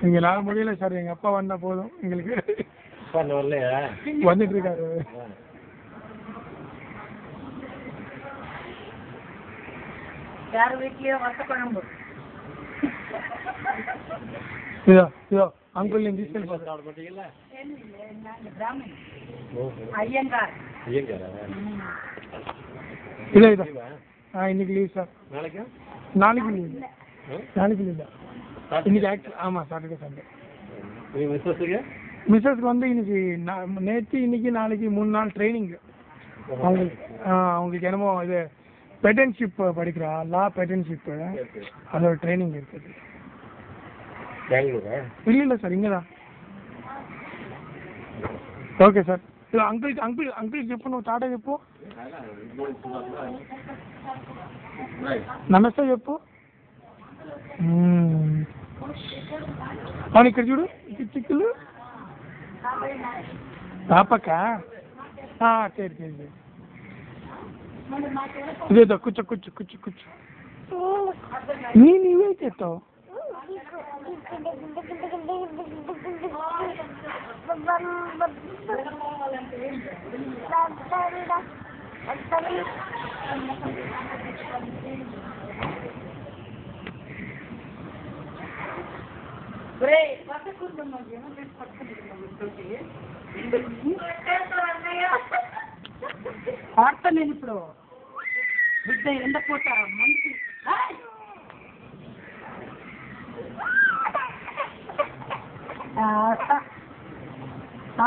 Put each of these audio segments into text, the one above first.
எங்களால முடியல சார். எங்க அப்பா வந்தா போதும் எங்களுக்கு. வந்துட்டு இருக்காரு. யார் வீட்லயோ வத்த குழம்பு. இதோ இதோ அங்குள் நீங்க டீச்சர் பாஸ் ஆர்டர் பண்ணீங்கல? பிராமணன் ஐயங்கார். இதோ இதோ. இன்னைக்கு லீவ் சார். நாளைக்கு லீவ். நாளைக்கு லீவ். இன்னைக்கு ஆமா சாட்டர்டே சண்டே. மிஸ்ஸஸ்க்கு வந்து இன்னைக்கு நேற்று இன்னைக்கு நாளைக்கு 3 நாள் ட்ரைனிங். அவங்களுக்கு என்னமோ இது பேட்டன்ஷிப் படிக்கிறா, லா பேட்டன்ஷிப், அதோட ட்ரைனிங் இருக்குது. இல்லை சார், இங்கே தான். Okay sir. అంకుల్ చెప్పు, నువ్వు టాటా చెప్పు. నమస్తే చెప్పు. అవును, ఇక్కడ చూడు చిక్కులు పాపక్క. సరి సరి. ఇదేదో కూర్చో కూర్చో కూర్చో కూర్చో. నీవే చేస్తావు. నేను ఇప్పుడు బిడ్డ ఎండపోతా మంచి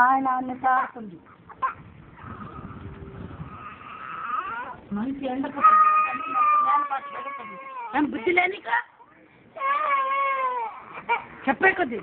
ఆయన తాడుతుంది. మంచి ఎండపోతా బుద్ధి లేనిక చెప్పే కొద్ది.